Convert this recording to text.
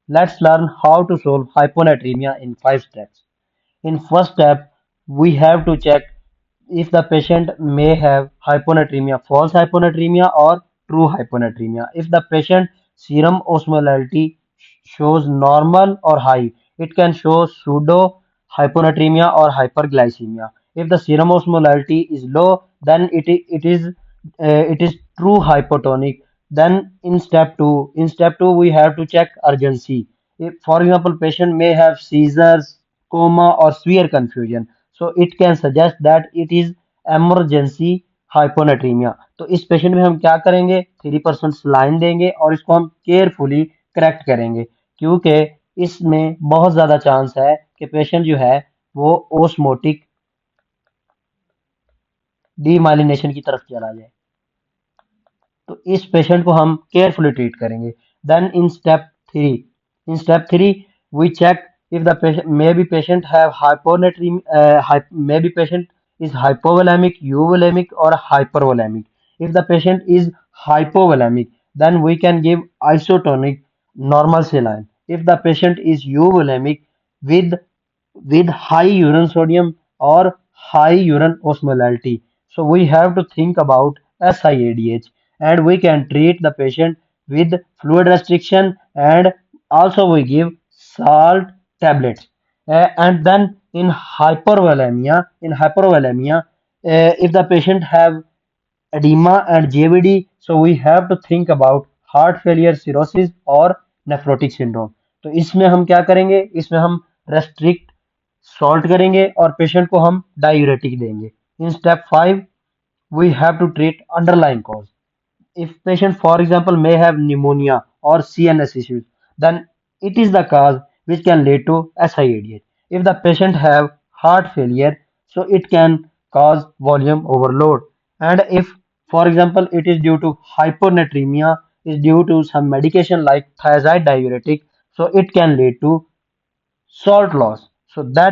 Let's learn how to solve hyponatremia in 5 steps. In first step, we have to check if the patient may have hyponatremia, false hyponatremia or true hyponatremia. If the patient serum osmolality shows normal or high, it can show pseudo hyponatremia or hyperglycemia. If the serum osmolality is low, then it is true hypotonic. Then in step two we have to check urgency. If, for example, patient may have seizures, coma, or severe confusion, so it can suggest that it is emergency hyponatremia. तो इस patient में हम क्या करेंगे, 3% saline देंगे और इसको हम केयरफुली करेक्ट करेंगे, क्योंकि इसमें बहुत ज़्यादा चांस है कि पेशेंट जो है वो ओस्मोटिक डीमाइलिनेशन की तरफ चला जाए। तो इस पेशेंट को हम केयरफुली ट्रीट करेंगे। Then in step three we check if the patient maybe patient have hyponatremia, maybe patient is hypovolemic, euvolemic, or hypervolemic. If the patient is hypovolemic, then we can give isotonic normal saline. If the patient is euvolemic with high urine sodium or high urine osmolality, so we have to think about SIADH, and we can treat the patient with fluid restriction, and also we give salt tablets. And then in hypervolemia, if the patient have edema and JVD, so we have to think about heart failure, cirrhosis और nephrotic syndrome. तो इसमें हम क्या करेंगे, इसमें हम restrict salt करेंगे और पेशेंट को हम डायूरेटिक देंगे। In step 5 we have to treat underlying cause. If patient, for example, may have pneumonia or CNS issues, then it is the cause which can lead to SIADH. If the patient have heart failure, so it can cause volume overload. And if, for example, it is due to hyponatremia, is due to some medication like thiazide diuretic, so it can lead to salt loss. So that